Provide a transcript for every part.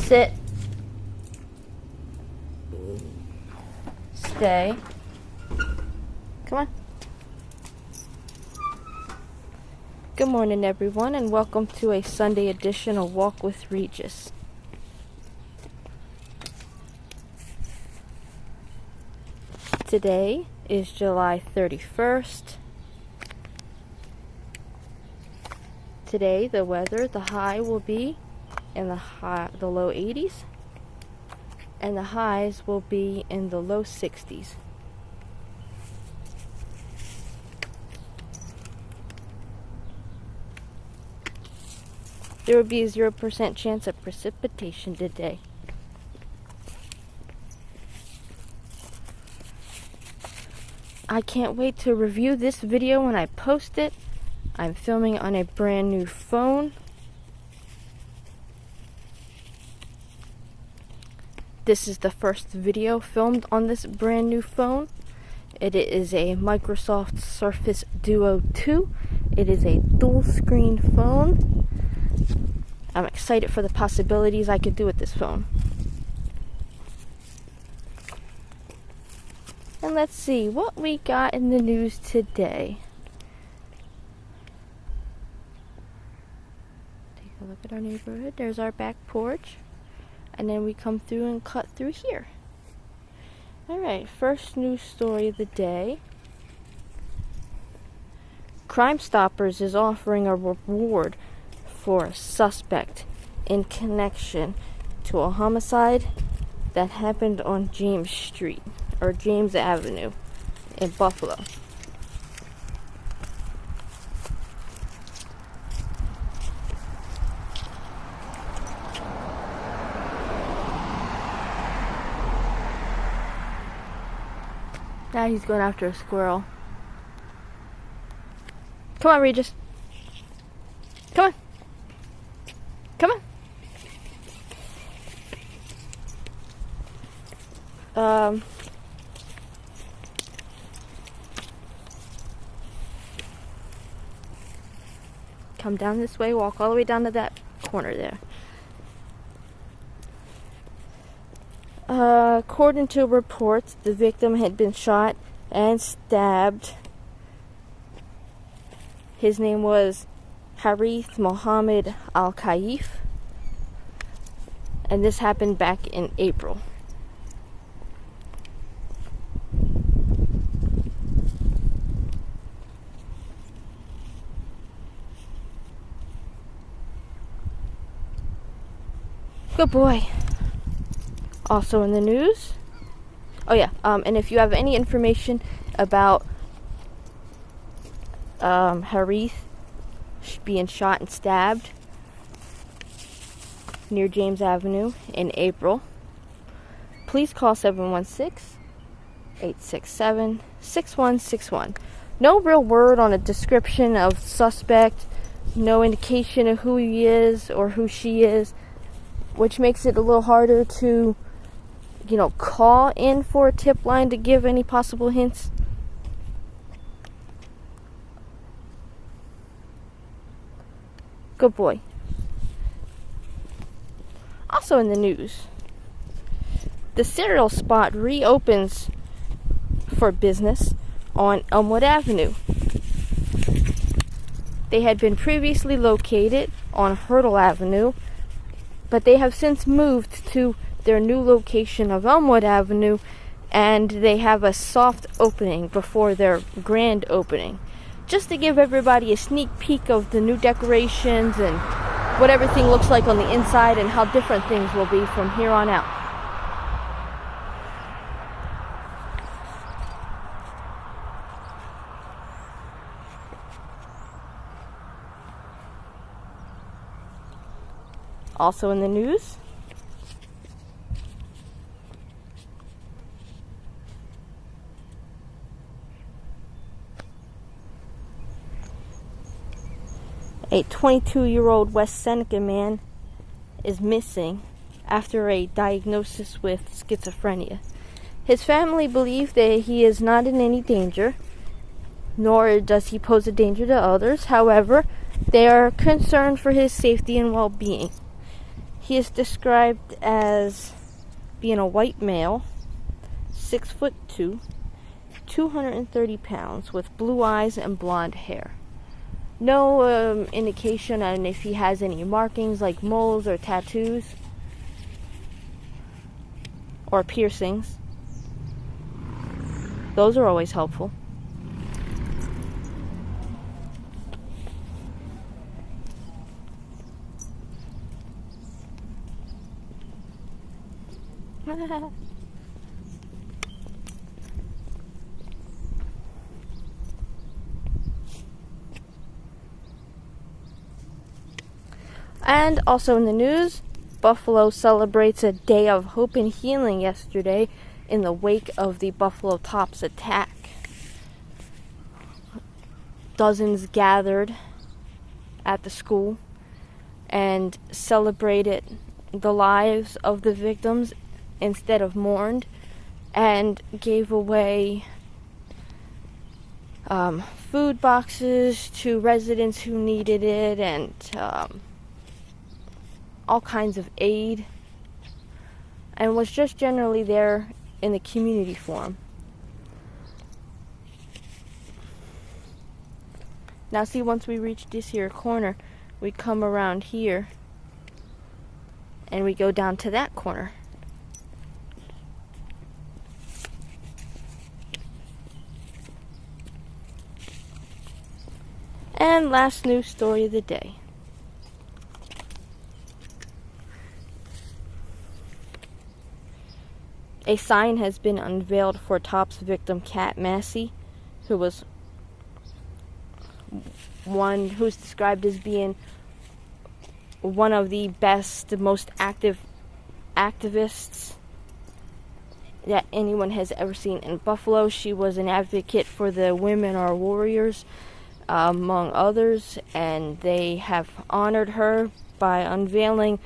Sit. Stay. Come on. Good morning, everyone, and welcome to a Sunday edition of Walk with Regis. Today is July 31st. Today, the weather, the high will be in the low 80s, and the highs will be in the low 60s. There will be a 0% chance of precipitation today. I can't wait to review this video when I post it. I'm filming on a brand new phone. This is the first video filmed on this brand new phone. It is a Microsoft Surface Duo 2. It is a dual screen phone. I'm excited for the possibilities I could do with this phone. And let's see what we got in the news today. Take a look at our neighborhood. There's our back porch. And then we come through and cut through here. Alright, first news story of the day. Crime Stoppers is offering a reward for a suspect in connection to a homicide that happened on James Street, or James Avenue in Buffalo. Now he's going after a squirrel. Come on, Regis. Come on. Come on. Come down this way, walk all the way down to that corner there. According to reports, the victim had been shot and stabbed. His name was Harith Mohammed Al-Kaif, and this happened back in April. Good boy. Also in the news. Oh yeah, and if you have any information about Harith being shot and stabbed near James Avenue in April, please call 716-867-6161. No real word on a description of suspect, no indication of who he is or who she is, which makes it a little harder to, call in for a tip line to give any possible hints. Good boy. Also in the news, the cereal spot reopens for business on Elmwood Avenue. They had been previously located on Hurdle Avenue, but they have since moved to their new location of Elmwood Avenue, and they have a soft opening before their grand opening, just to give everybody a sneak peek of the new decorations and what everything looks like on the inside and how different things will be from here on out. Also in the news, a 22-year-old West Seneca man is missing after a diagnosis with schizophrenia. His family believe that he is not in any danger, nor does he pose a danger to others. However, they are concerned for his safety and well-being. He is described as being a white male, 6'2", 230 pounds, with blue eyes and blonde hair. No indication on if he has any markings like moles or tattoos or piercings. Those are always helpful. And also in the news, Buffalo celebrates a day of hope and healing yesterday in the wake of the Buffalo Tops attack. Dozens gathered at the school and celebrated the lives of the victims instead of mourned, and gave away food boxes to residents who needed it, and all kinds of aid, and was just generally there in the community forum. Now see, once we reach this here corner, we come around here and we go down to that corner. And last news story of the day. A sign has been unveiled for Tops victim Kat Massey, who was one who's described as being one of the best, most active activists that anyone has ever seen in Buffalo. She was an advocate for the Women Are Warriors, among others, and they have honored her by unveiling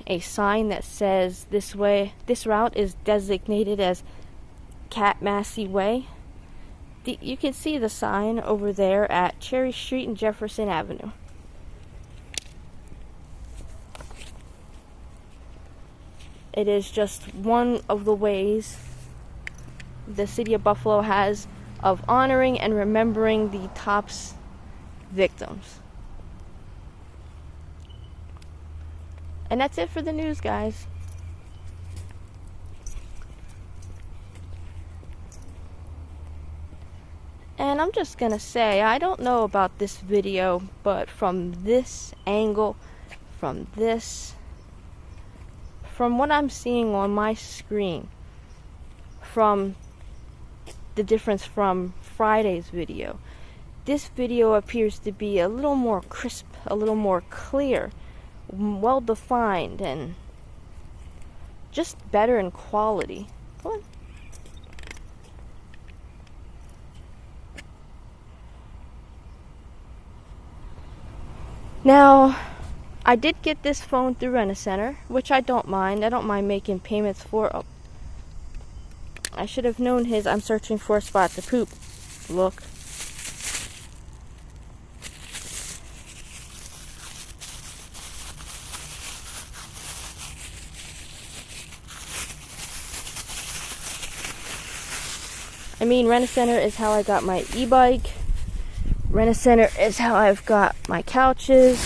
a sign that says this route is designated as Kat Massey Way. You can see the sign over there at Cherry Street and Jefferson Avenue. It is just one of the ways the city of Buffalo has of honoring and remembering the Tops victims. And that's it for the news, guys. And I'm just gonna say, I don't know about this video, but from this angle, from what I'm seeing on my screen, from the difference from Friday's video, this video appears to be a little more crisp, a little more clear, well defined, and just better in quality. Come on. Now, I did get this phone through Rent-A-Center, which I don't mind. I don't mind making payments for. Oh, I should have known his "I'm searching for a spot to poop" look. I mean, Rent-A-Center is how I got my e-bike. Rent-A-Center is how I've got my couches,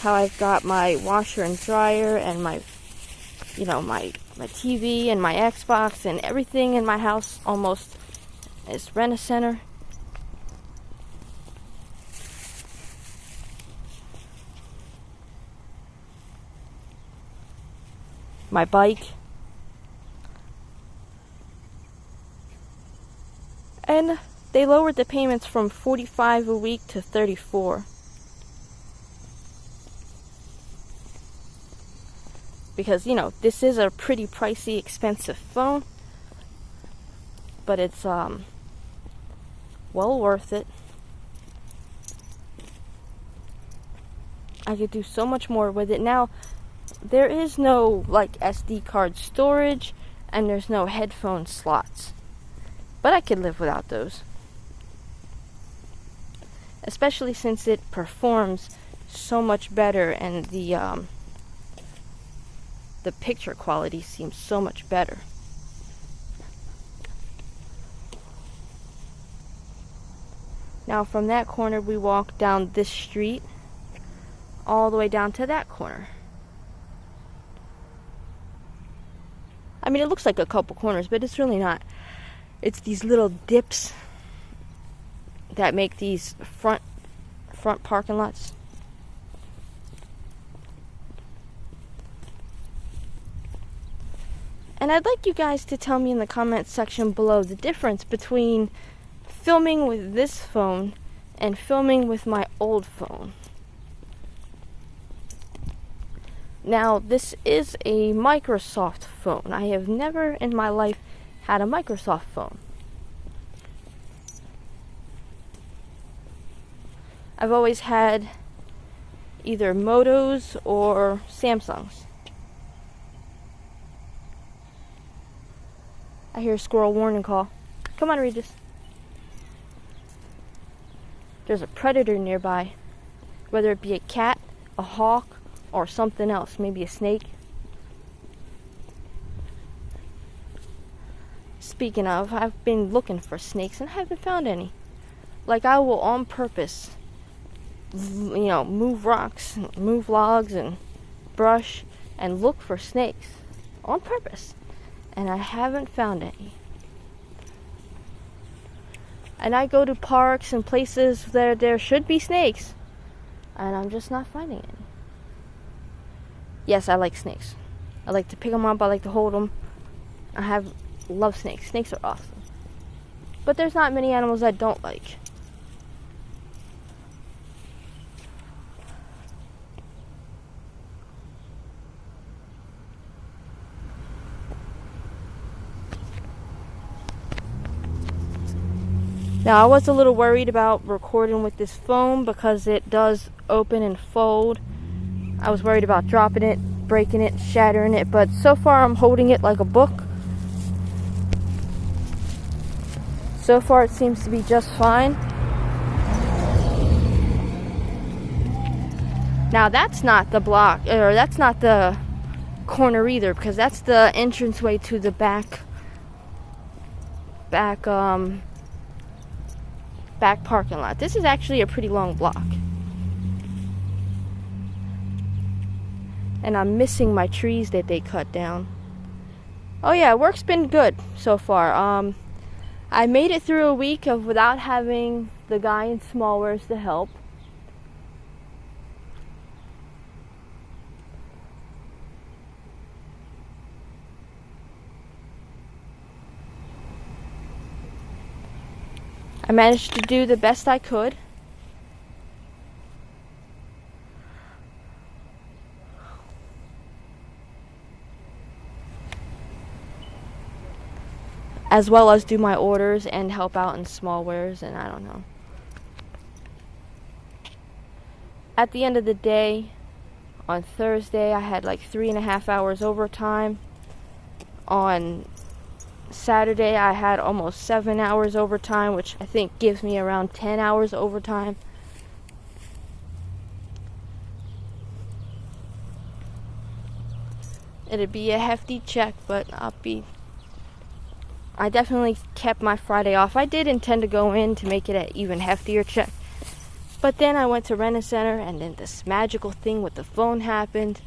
how I've got my washer and dryer, and my TV and my Xbox, and everything in my house almost is Rent-A-Center. My bike. And they lowered the payments from $45 a week to $34. Because, this is a pretty pricey, expensive phone. But it's, well worth it. I could do so much more with it. Now, there is no, SD card storage, and there's no headphone slots. But I could live without those. Especially since it performs so much better, and the picture quality seems so much better. Now from that corner we walk down this street all the way down to that corner. I mean, it looks like a couple corners, but it's really not. It's these little dips that make these front parking lots. And I'd like you guys to tell me in the comments section below the difference between filming with this phone and filming with my old phone. Now, this is a Microsoft phone. I have never in my life had a Microsoft phone. I've always had either Motos or Samsungs. I hear a squirrel warning call. Come on, Regis. There's a predator nearby, whether it be a cat, a hawk, or something else, maybe a snake. Speaking of, I've been looking for snakes and I haven't found any. Like, I will on purpose, move rocks, move logs and brush and look for snakes on purpose, and I haven't found any. And I go to parks and places where there should be snakes, and I'm just not finding any. Yes, I like snakes. I like to pick them up. I like to hold them. Love snakes. Snakes are awesome. But there's not many animals I don't like. Now, I was a little worried about recording with this phone because it does open and fold. I was worried about dropping it, breaking it, shattering it, but so far I'm holding it like a book. So far it seems to be just fine. Now that's not the block, or that's not the corner either, because that's the entranceway to the back parking lot. This is actually a pretty long block. And I'm missing my trees that they cut down. Oh yeah, work's been good so far. I made it through a week of without having the guy in Smallwares to help. I managed to do the best I could. As well as do my orders and help out in Smallwares, and I don't know. At the end of the day, on Thursday, I had like 3.5 hours overtime. On Saturday, I had almost 7 hours overtime, which I think gives me around 10 hours overtime. It'd be a hefty check, but I definitely kept my Friday off. I did intend to go in to make it an even heftier check. But then I went to Rent-A-Center, and then this magical thing with the phone happened.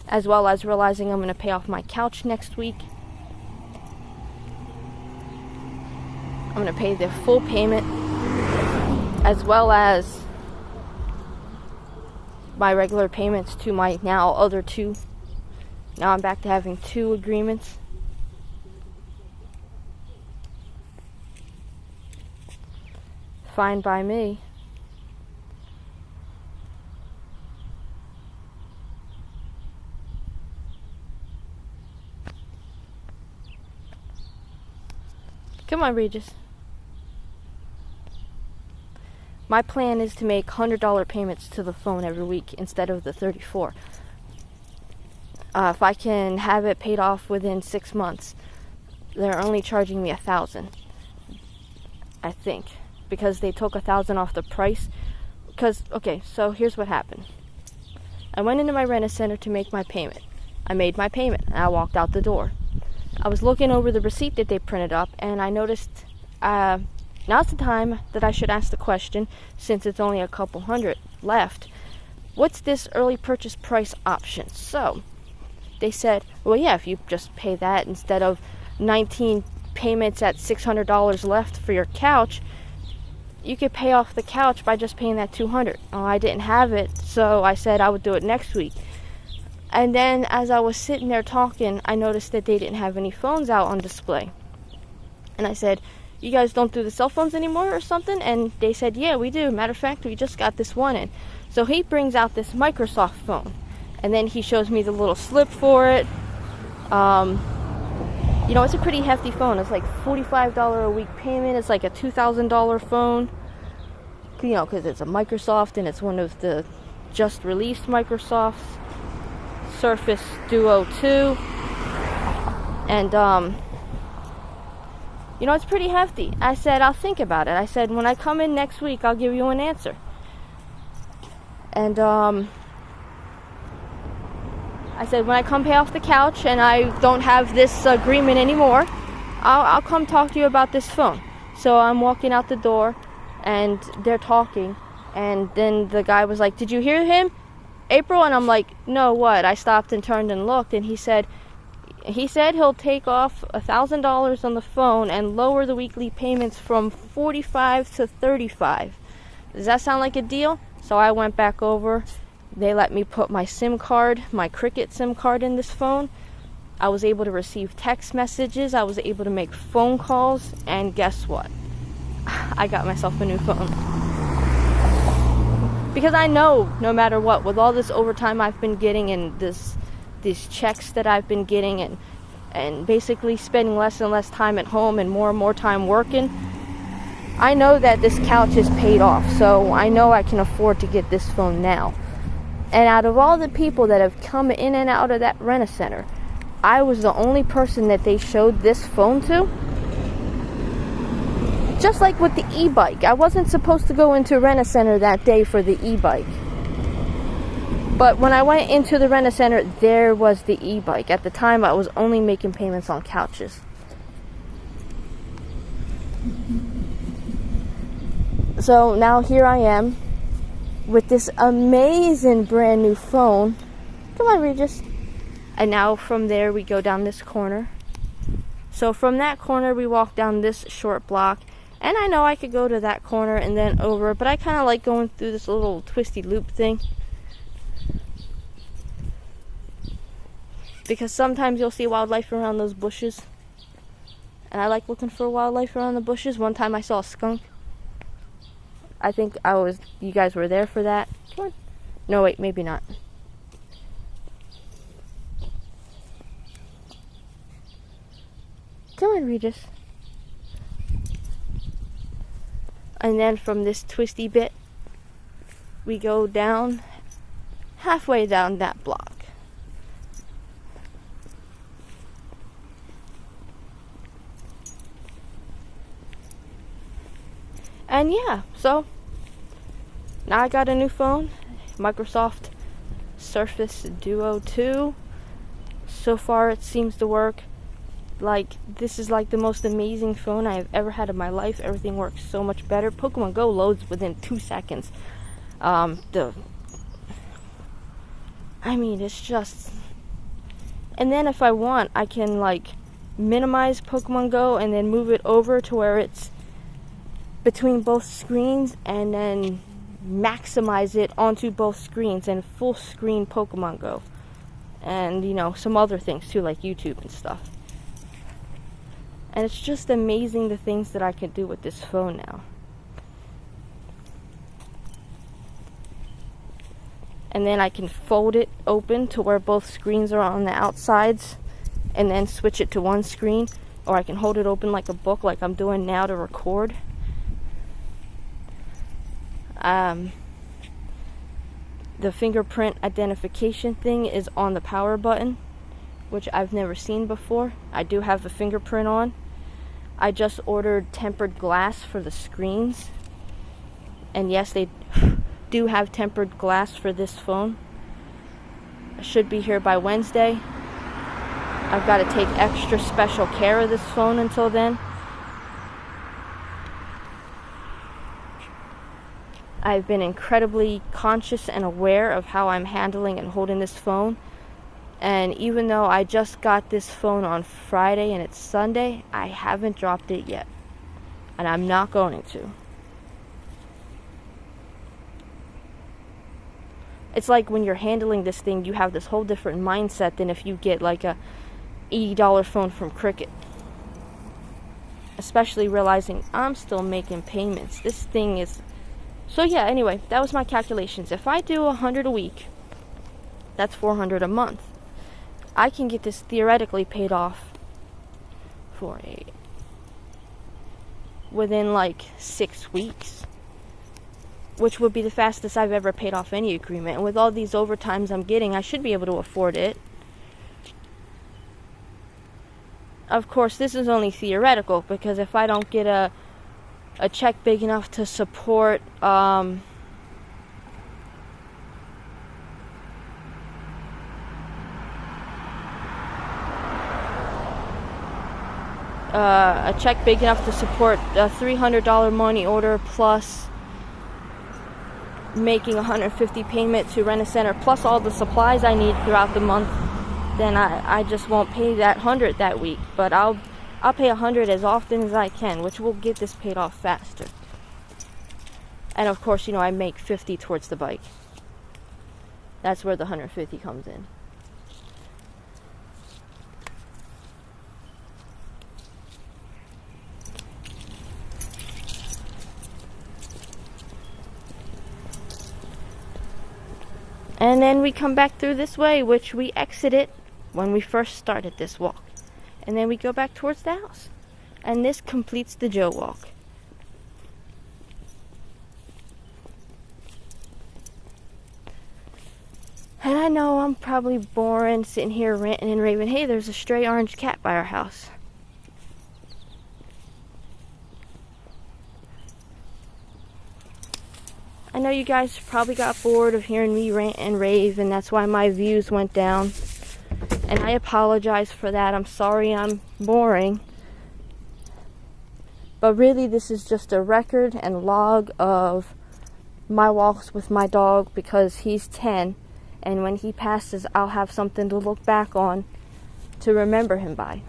As well as realizing I'm going to pay off my couch next week. I'm going to pay the full payment, as well as my regular payments to my now other two. Now I'm back to having 2 agreements. Fine by me. Come on, Regis. My plan is to make $100 payments to the phone every week instead of the $34. If I can have it paid off within 6 months, they're only charging me $1,000. I think, because they took $1,000 off the price. Because, okay, so here's what happened. I went into my Rent-A-Center to make my payment. I made my payment, and I walked out the door. I was looking over the receipt that they printed up, and I noticed, now's the time that I should ask the question, since it's only a couple hundred left. What's this early purchase price option? So, they said, well, yeah, if you just pay that instead of 19 payments at $600 left for your couch, you could pay off the couch by just paying that $200. Oh, I didn't have it, so I said I would do it next week. And then as I was sitting there talking, I noticed that they didn't have any phones out on display. And I said, you guys don't do the cell phones anymore or something? And they said, yeah, we do. Matter of fact, we just got this one in. So he brings out this Microsoft phone. And then he shows me the little slip for it. You know, it's a pretty hefty phone. It's like $45 a week payment. It's like a $2,000 phone. You know, because it's a Microsoft and it's one of the just released Microsofts. Surface Duo 2. And, you know, it's pretty hefty. I said, I'll think about it. I said, when I come in next week, I'll give you an answer. And, I said, when I come pay off the couch and I don't have this agreement anymore, I'll come talk to you about this phone. So I'm walking out the door, and they're talking, and then the guy was like, did you hear him, April? And I'm like, no, what? I stopped and turned and looked, and he said he'll take off $1,000 on the phone and lower the weekly payments from $45 to $35. Does that sound like a deal? So I went back over. They let me put my SIM card, my Cricket SIM card in this phone. I was able to receive text messages. I was able to make phone calls. And guess what? I got myself a new phone. Because I know, no matter what, with all this overtime I've been getting and these checks that I've been getting and basically spending less and less time at home and more time working, I know that this couch is paid off. So I know I can afford to get this phone now. And out of all the people that have come in and out of that Rent-A-Center, I was the only person that they showed this phone to. Just like with the e-bike. I wasn't supposed to go into Rent-A-Center that day for the e-bike. But when I went into the Rent-A-Center, there was the e-bike. At the time, I was only making payments on couches. So now here I am, with this amazing brand new phone. Come on, Regis. And now from there we go down this corner. So from that corner we walk down this short block. And I know I could go to that corner and then over, but I kind of like going through this little twisty loop thing. Because sometimes you'll see wildlife around those bushes. And I like looking for wildlife around the bushes. One time I saw a skunk. I think you guys were there for that. Come on. No, wait, maybe not. Come on, Regis. And then from this twisty bit, we go down, halfway down that block. And yeah, so now I got a new phone, Microsoft Surface Duo 2. So far it seems to work. Like, this is like the most amazing phone I've ever had in my life. Everything works so much better. Pokemon Go loads within 2 seconds. It's just... And then if I want, I can like minimize Pokemon Go and then move it over to where it's between both screens, and then maximize it onto both screens and full screen Pokemon Go. And, you know, some other things too, like YouTube and stuff. And it's just amazing the things that I can do with this phone now. And then I can fold it open to where both screens are on the outsides, and then switch it to one screen. Or I can hold it open like a book, like I'm doing now to record. The fingerprint identification thing is on the power button, which I've never seen before. I do have the fingerprint on. I just ordered tempered glass for the screens. And yes, they do have tempered glass for this phone. It should be here by Wednesday. I've got to take extra special care of this phone until then. I've been incredibly conscious and aware of how I'm handling and holding this phone. And even though I just got this phone on Friday and it's Sunday, I haven't dropped it yet. And I'm not going to. It's like when you're handling this thing, you have this whole different mindset than if you get like a $80 phone from Cricket. Especially realizing I'm still making payments. This thing is... So yeah, anyway, that was my calculations. If I do 100 a week, that's 400 a month. I can get this theoretically paid off for within like 6 weeks, which would be the fastest I've ever paid off any agreement. And with all these overtimes I'm getting, I should be able to afford it. Of course, this is only theoretical, because if I don't get a check big enough to support a check big enough to support a $300 money order plus making 150 payment to Rent-A-Center plus all the supplies I need throughout the month, then I just won't pay that 100 that week. But I'll pay 100 as often as I can, which will get this paid off faster. And of course, you know, I make 50 towards the bike. That's where the 150 comes in. And then we come back through this way, which we exited when we first started this walk. And then we go back towards the house. And this completes the Joe walk. And I know I'm probably boring sitting here ranting and raving. Hey, there's a stray orange cat by our house. I know you guys probably got bored of hearing me rant and rave, and that's why my views went down. And I apologize for that. I'm sorry I'm boring. But really, this is just a record and log of my walks with my dog, because he's 10. And when he passes, I'll have something to look back on to remember him by.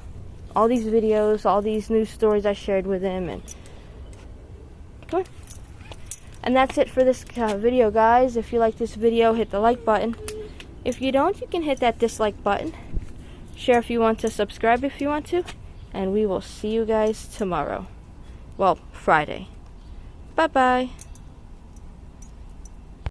All these videos, all these news stories I shared with him. And that's it for this video, guys. If you like this video, hit the like button. If you don't, you can hit that dislike button. Share if you want to, subscribe if you want to. And we will see you guys tomorrow. Well, Friday. Bye-bye.